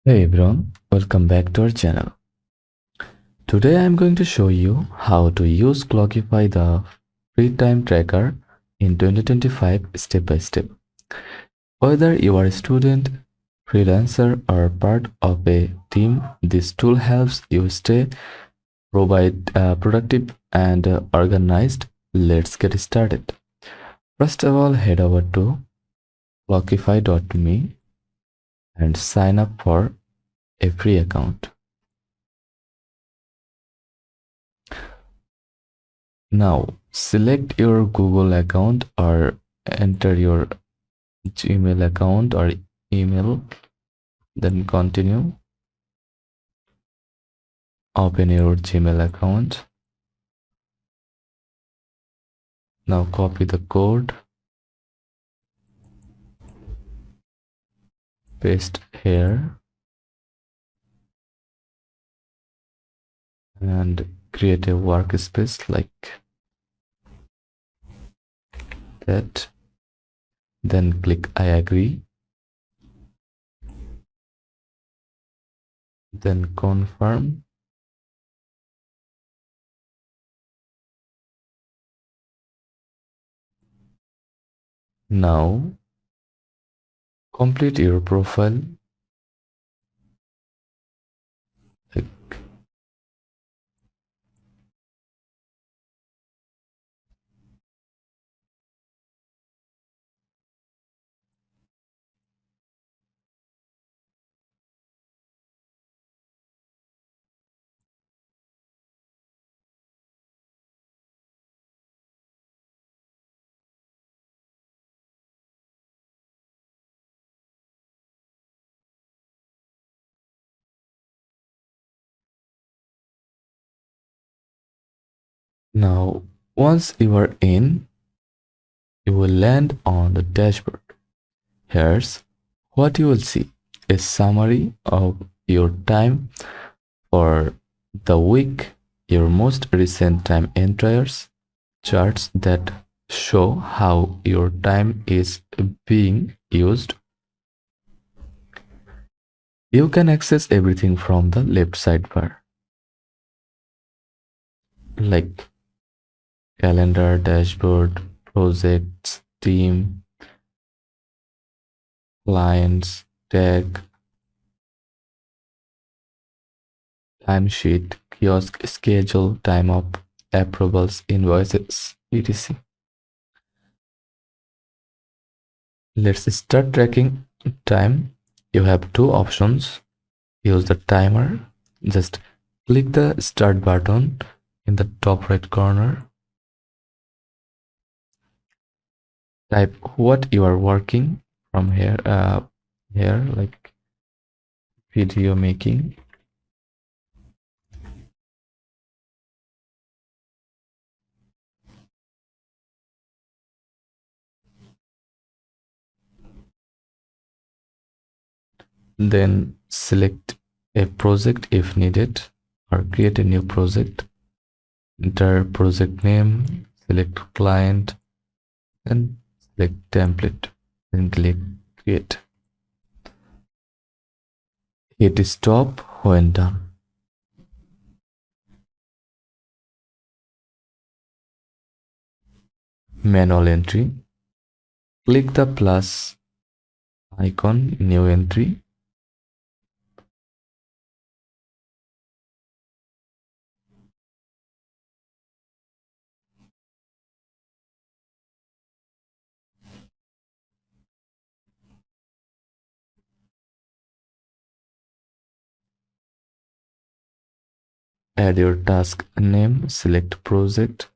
Hey everyone, welcome back to our channel. Today I am going to show you how to use Clockify the free time tracker in 2025 step by step. Whether you are a student, freelancer or part of a team, this tool helps you stay productive and organized. Let's get started. First of all, head over to clockify.me and sign up for a free account. Now, select your Google account or enter your Gmail account or email, then continue. Open your Gmail account. Now copy the code, paste here, and create a workspace like that. Then click I agree. Then confirm. Now complete your profile. Like now, once you are in, you will land on the dashboard. Here's what you will see: a summary of your time for the week, your most recent time entries, charts that show how your time is being used. You can access everything from the left sidebar, like calendar, dashboard, projects, team, clients, tag, timesheet, kiosk, schedule, time up, approvals, invoices, etc. Let's start tracking time. You have two options. Use the timer. Just click the start button in the top right corner. Type what you are working from here, like video making. Then select a project if needed, or create a new project. Enter project name, select client, and select template. Then click create. Hit stop when done. Manual entry. Click the plus icon, new entry. Add your task name, select project.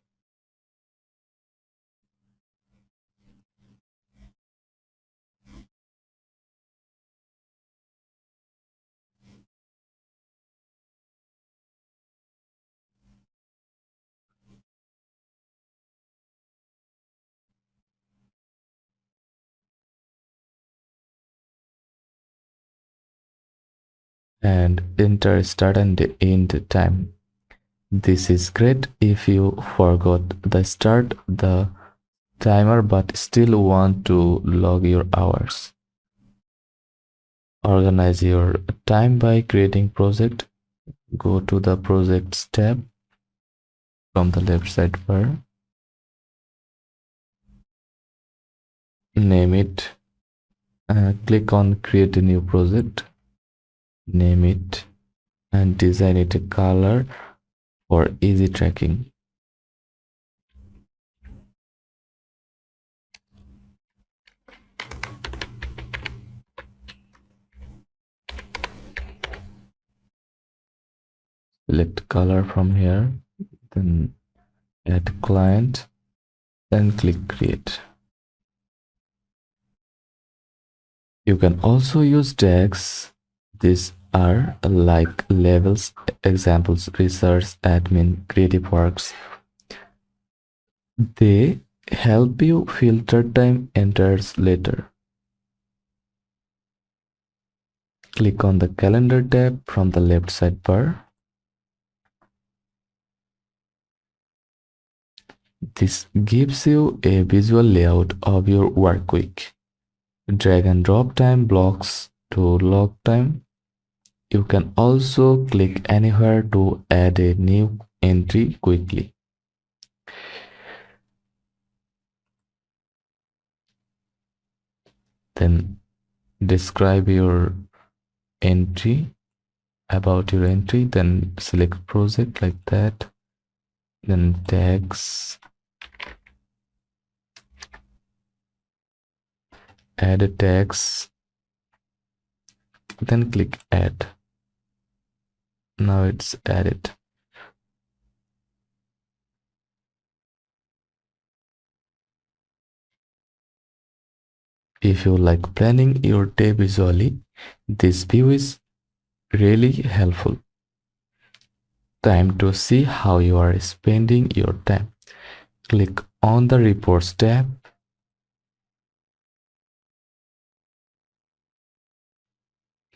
And enter start and end time. This is great if you forgot the start the timer but still want to log your hours. Organize your time by creating project. Go to the projects tab from the left side bar. Name it. Click on create a new project. Name it and design it a color for easy tracking. Select color from here, then add client, then click create. You can also use tags. These are like labels, examples, research, admin, creative works. They help you filter time enters later. Click on the calendar tab from the left side bar. This gives you a visual layout of your work week. Drag and drop time blocks to log time. You can also click anywhere to add a new entry quickly. Then describe your entry, about your entry, then select project like that, then tags, add a tags, then click add. Now it's added. If you like planning your day visually, this view is really helpful. Time to see how you are spending your time. Click on the reports tab.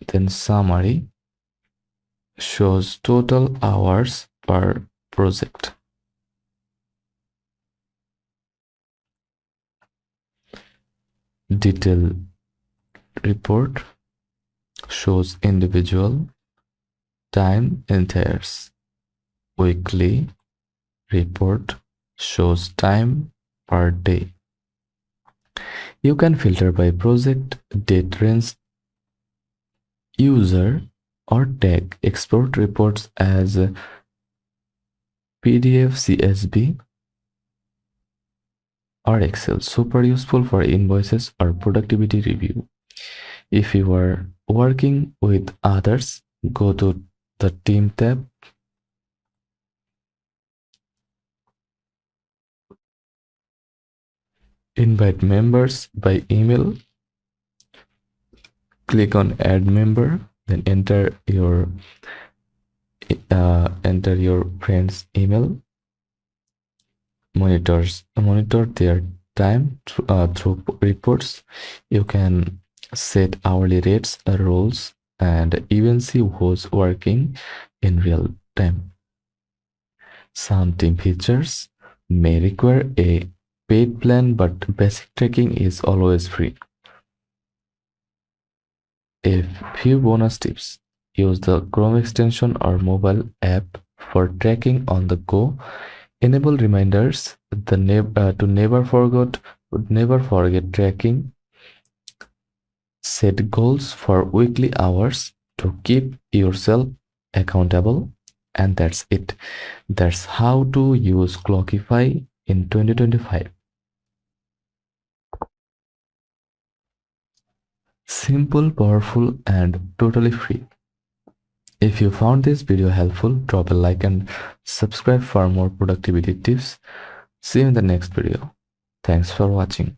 Then summary shows total hours per project. Detail report shows individual time enters. Weekly report shows time per day. You can filter by project, date range, user, or tag. Export reports as PDF, CSV, or Excel. Super useful for invoices or productivity review. If you are working with others, go to the team tab. Invite members by email. Click on add member, then enter your friend's email. Monitor their time through reports. You can set hourly rates, roles, and even see who's working in real time. Some team features may require a paid plan, but basic tracking is always free. A few bonus tips. Use the Chrome extension or mobile app for tracking on the go. Enable reminders to never forget tracking. Set goals for weekly hours to keep yourself accountable. And that's it. That's how to use Clockify in 2025. Simple, powerful, and totally free. If you found this video helpful, drop a like and subscribe for more productivity tips. See you in the next video. Thanks for watching.